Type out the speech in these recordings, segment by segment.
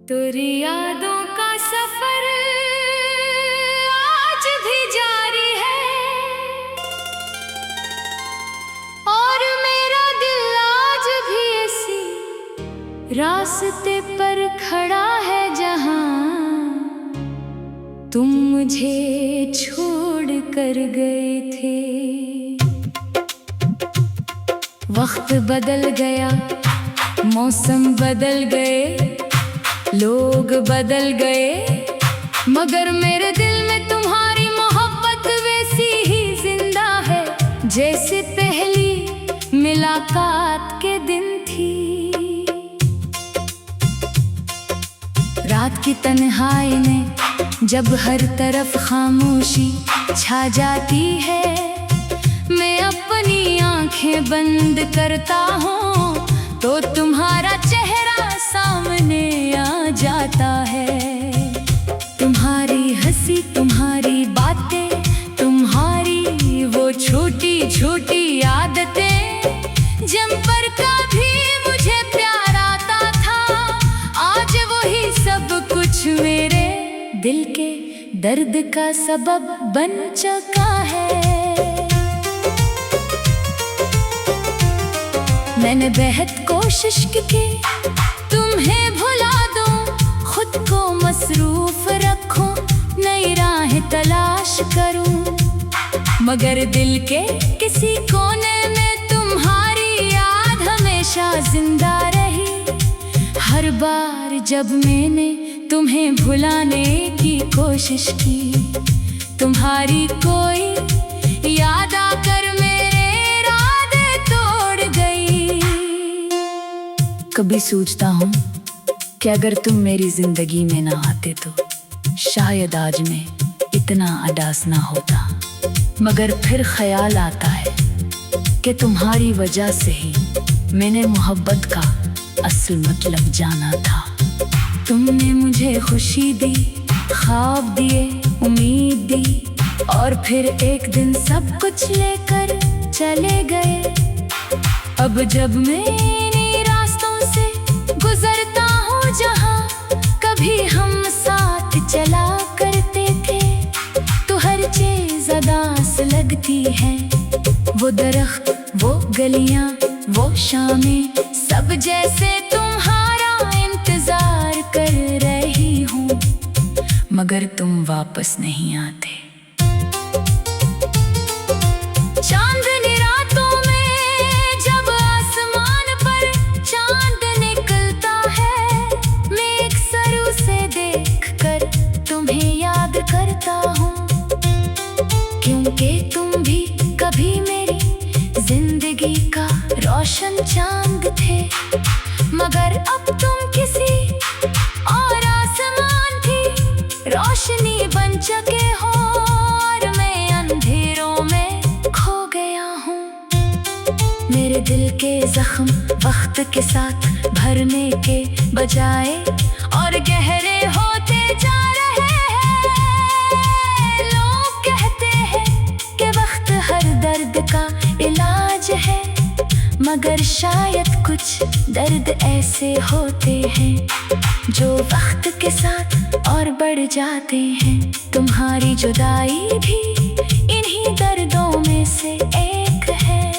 तेरी यादों का सफर आज भी जारी है और मेरा दिल आज भी इसी रास्ते पर खड़ा है जहां तुम मुझे छोड़ कर गए थे। वक्त बदल गया, मौसम बदल गए, लोग बदल गए, मगर मेरे दिल में तुम्हारी मोहब्बत वैसी ही जिंदा है जैसे पहली मुलाकात के दिन थी। रात की तन्हाई में जब हर तरफ खामोशी छा जाती है, मैं अपनी आंखें बंद करता हूँ तो तुम्हारा चेहरा सामने आ जाता है। तुम्हारी हंसी, तुम्हारी बातें, तुम्हारी वो छोटी छोटी आदतें, जिन पर कभी मुझे प्यार आता था, आज वही सब कुछ मेरे दिल के दर्द का सबब बन चुका है। मैंने बेहद कोशिश की तुम्हें भुला दूं, खुद को मसरूफ रखूं, नई राहें तलाश करूं, मगर दिल के किसी कोने में तुम्हारी याद हमेशा जिंदा रही। हर बार जब मैंने तुम्हें भुलाने की कोशिश की, तुम्हारी कोई याद आकर मेरे इरादे तोड़ गई। कभी सोचता हूँ कि अगर तुम मेरी जिंदगी में ना आते तो शायद आज मैं इतना अदास ना होता, मगर फिर ख्याल आता है कि तुम्हारी वजह से ही मैंने मोहब्बत का असल मतलब जाना था। तुमने मुझे खुशी दी, ख्वाब दिए, उम्मीद दी, और फिर एक दिन सब कुछ लेकर चले गए। अब जब मैं गुजरता हूँ जहाँ कभी हम साथ चला करते थे, तो हर चीज अदास लगती है। वो दरख्त, वो गलियाँ, वो शामें, सब जैसे तुम्हारा इंतजार कर रही हूँ, मगर तुम वापस नहीं आते। चांदनी रातों में जब आसमान पर चांद निकलता है, मैं एक सरू से देखकर तुम्हें याद करता हूँ, क्योंकि तुम भी कभी मेरी जिंदगी का रोशन चांद थे, मगर अब तुम किसी और आसमान की रोशनी बन चुके हो और मैं अंधेरों में खो गया हूँ। मेरे दिल के जख्म वक्त के साथ भरने के बजाय और गहरे होते जा रहे हैं। लोग कहते हैं कि वक्त हर दर्द का इलाज है, मगर शायद कुछ दर्द ऐसे होते हैं जो वक्त के साथ और बढ़ जाते हैं। तुम्हारी जुदाई भी इन्हीं दर्दों में से एक है।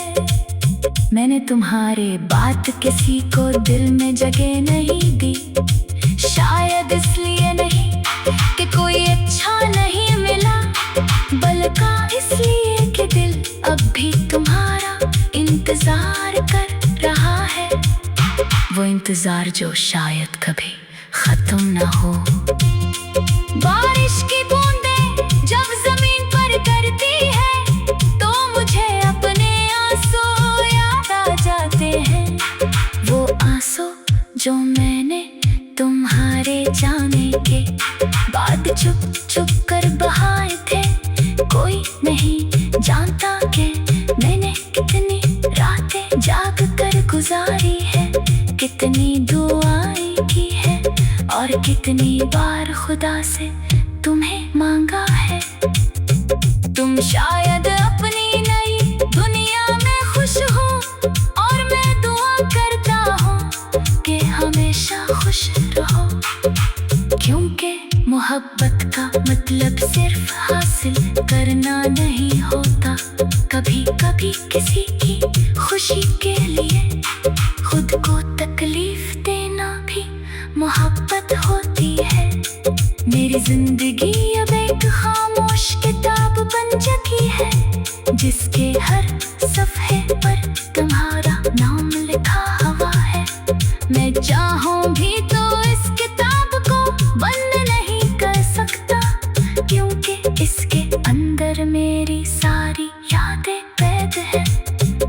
मैंने तुम्हारे बात किसी को दिल में जगह नहीं दी, शायद इसलिए नहीं कि कोई अच्छा नहीं मिला, बल्कि इसलिए कि दिल अब भी तुम्हारा इंतजार कर रहा है, वो इंतजार जो शायद कभी खत्म ना हो। बारिश की बूंदें जब जमीन पर गिरती है तो मुझे अपने आंसू याद आ जाते हैं, वो आंसू जो मैंने तुम्हारे जाने के बाद चुप चुप कर बहाए थे। कोई नहीं जानता कि मैंने कितनी रातें जाग कर गुजारी है, कितनी दुआएं की है और कितनी बार खुदा से तुम्हें मांगा है। तुम शायद अपनी नई दुनिया में खुश हो और मैं दुआ करता हूँ कि हमेशा खुश रहो, क्योंकि मोहब्बत का मतलब सिर्फ हासिल करना नहीं होता। कभी कभी किसी की खुशी के लिए खुद को तकलीफ देना भी मोहब्बत होती है। मेरी जिंदगी अब एक खामोश किताब बन चुकी है, जिसके हर सफ़े पर तुम्हारा नाम लिखा हुआ है। मैं चाहूं भी तो इस किताब को बंद नहीं कर सकता, क्योंकि इसके अंदर मेरी सारी यादें कैद हैं।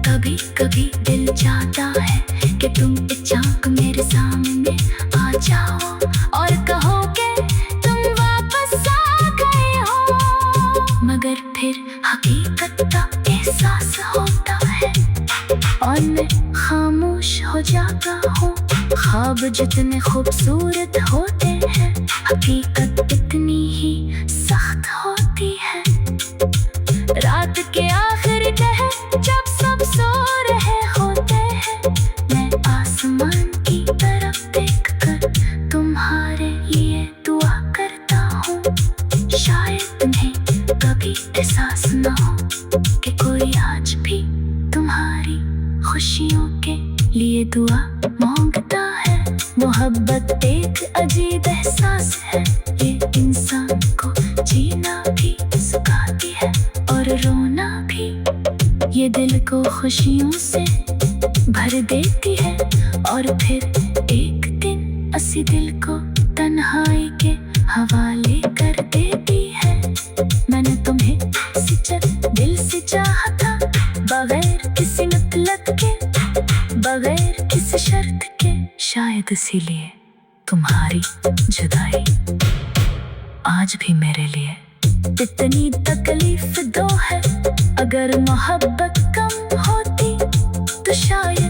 कभी कभी दिल चाहता है कि तुम अचानक मेरे सामने आ जाओ और कहो कि तुम वापस आ गए हो, मगर फिर हकीकत का एहसास होता है और मैं खामोश हो जाता हूँ। ख्वाब जितने खूबसूरत होते हैं, हकीकत इतनी ही सख्त होती है। रात के आखिरी पहर जब सब सो रहे होते हैं, मैं आसमान की तरफ देखकर तुम्हारे लिए दुआ करता हूँ। शायद तुम्हें कभी एहसास न हो कि कोई आज भी तुम्हारी खुशियों के लिए दुआ मांगता है। मोहब्बत एक अजीब एहसास है, ये इंसान को जीना भी सिखाती है और रोना भी। ये दिल को खुशियों से भर देती है और फिर एक दिन इसी दिल को तन्हाई के हवाले कर देती है। मैंने तुम्हें सच्चे दिल से चाहा था, बगैर किसी मतलब के, बगैर किसी शर्त के। शायद इसीलिए तुम्हारी जुदाई आज भी मेरे लिए इतनी तकलीफ दो है। अगर मोहब्बत कम होती तो शायद